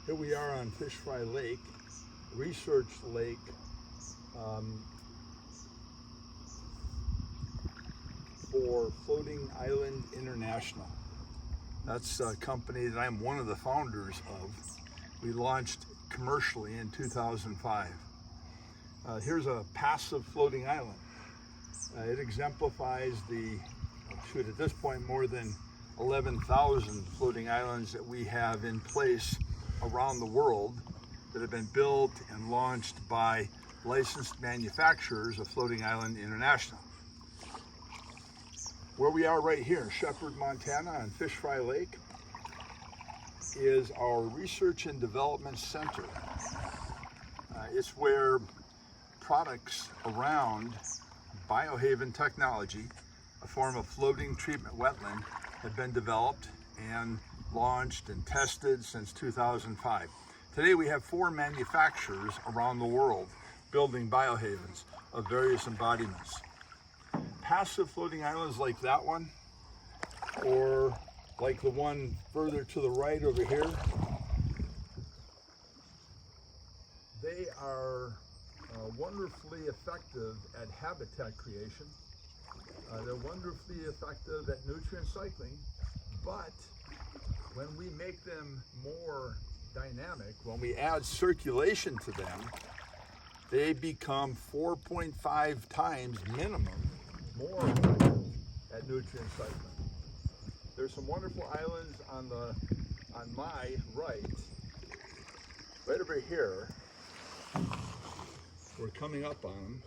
Here we are on Fish Fry Lake, Research Lake, for Floating Island International. That's a company that I'm one of the founders of. We launched commercially in 2005. Here's a passive floating island. It exemplifies at this point, more than 11,000 floating islands that we have in place around the world that have been built and launched by licensed manufacturers of Floating Island International. Where we are right here, Shepherd, Montana, on Fish Fry Lake, is our Research and Development Center. It's where products around Biohaven technology, a form of floating treatment wetland, have been developed and launched and tested since 2005. Today we have 4 manufacturers around the world building biohavens of various embodiments. Passive floating islands like that one, or like the one further to the right over here, they are wonderfully effective at habitat creation. They're wonderfully effective at nutrient cycling, but when we make them more dynamic, when we add circulation to them, they become 4.5 times minimum more effective at nutrient cycling. There's some wonderful islands on my right over here. We're coming up on them,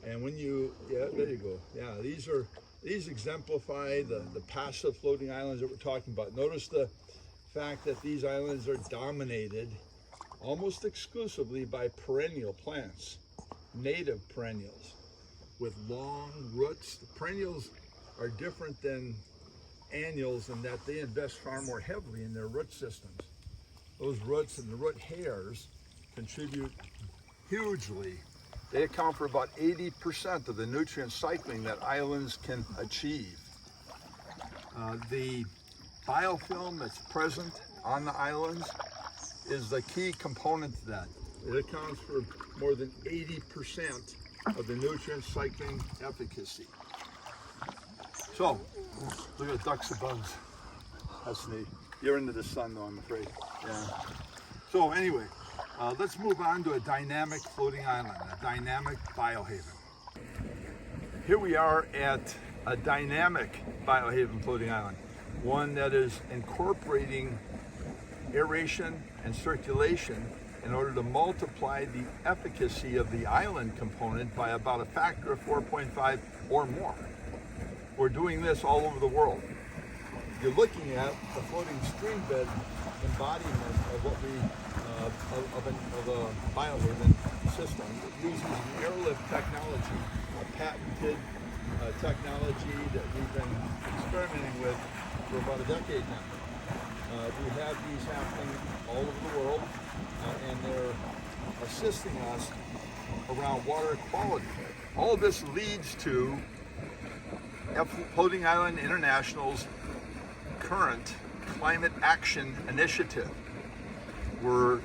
and when you, there you go. Yeah, these exemplify the passive floating islands that we're talking about. Notice the fact that these islands are dominated almost exclusively by perennial plants, native perennials with long roots. The perennials are different than annuals in that they invest far more heavily in their root systems. Those roots and the root hairs contribute hugely. They account for about 80% of the nutrient cycling that islands can achieve. The biofilm that's present on the islands is the key component to that. It accounts for more than 80% of the nutrient cycling efficacy. So, look at the ducks and bugs. That's neat. You're into the sun though, I'm afraid. Yeah. So anyway, let's move on to a dynamic floating island, a dynamic biohaven. Here we are at a dynamic biohaven floating island, one that is incorporating aeration and circulation in order to multiply the efficacy of the island component by about a factor of 4.5 or more. We're doing this all over the world. You're looking at the floating stream bed embodiment of what we of a biohaven system that uses an airlift technology, a patented technology that we've been experimenting with for about a decade now. We have these happening all over the world, and they're assisting us around water quality. All of this leads to Floating Island International's current climate action initiative. We're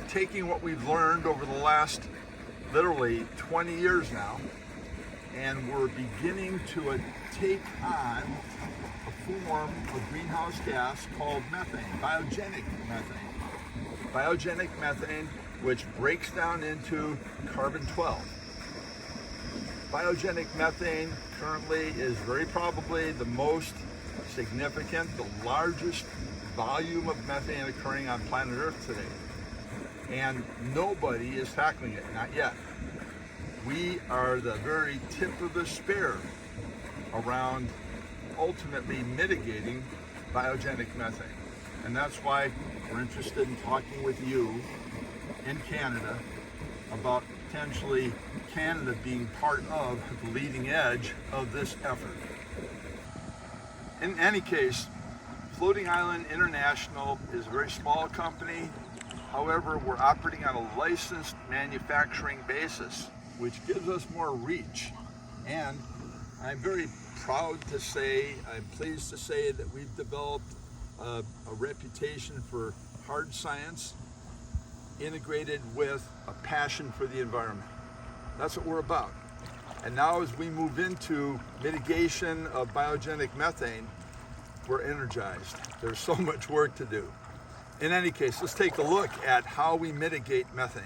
taking what we've learned over the last literally 20 years now, and we're beginning to take on a form of greenhouse gas called methane, biogenic methane. Biogenic methane, which breaks down into carbon-12. Biogenic methane currently is very probably the most significant, the largest volume of methane occurring on planet Earth today. And nobody is tackling it, not yet. We are the very tip of the spear around ultimately mitigating biogenic methane. And that's why we're interested in talking with you in Canada about potentially Canada being part of the leading edge of this effort. In any case, Floating Island International is a very small company. However, we're operating on a licensed manufacturing basis, which gives us more reach. And I'm very proud to say, I'm pleased to say that we've developed a reputation for hard science integrated with a passion for the environment. That's what we're about. And now as we move into mitigation of biogenic methane, we're energized. There's so much work to do. In any case, let's take a look at how we mitigate methane.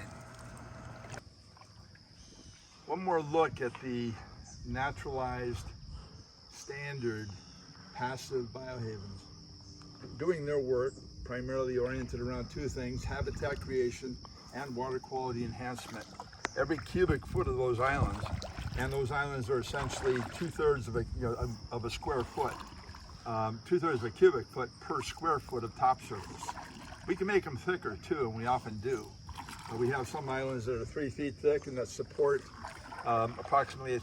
One more look at the naturalized standard passive biohavens. Doing their work primarily oriented around two things: habitat creation and water quality enhancement. Every cubic foot of those islands, and those islands are essentially 2/3 of a square foot, 2/3 of a cubic foot per square foot of top surface. We can make them thicker too, and we often do. We have some islands that are 3 feet thick and that support approximately,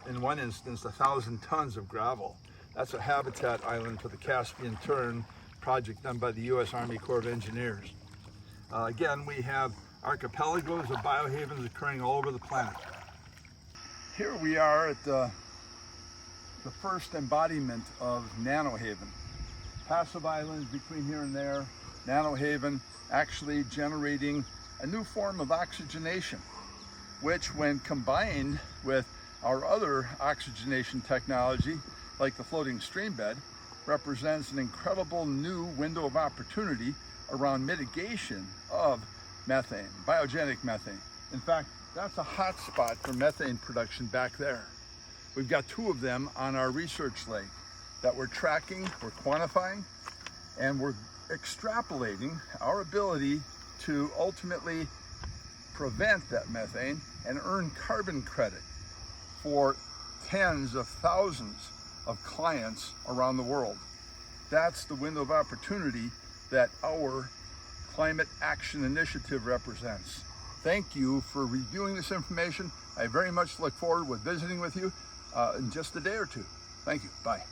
in one instance, 1,000 tons of gravel. That's a habitat island for the Caspian Tern project done by the U.S. Army Corps of Engineers. Again, we have archipelagos of biohavens occurring all over the planet. Here we are at the first embodiment of Nanohaven. Passive islands between here and there, Nanohaven actually generating a new form of oxygenation, which when combined with our other oxygenation technology, like the floating stream bed, represents an incredible new window of opportunity around mitigation of methane, biogenic methane. In fact, that's a hot spot for methane production back there. We've got 2 of them on our research lake that we're tracking, we're quantifying, and we're extrapolating our ability to ultimately prevent that methane and earn carbon credit for tens of thousands of clients around the world. That's the window of opportunity that our Climate Action Initiative represents. Thank you for reviewing this information. I very much look forward to visiting with you in just a day or two. Thank you. Bye.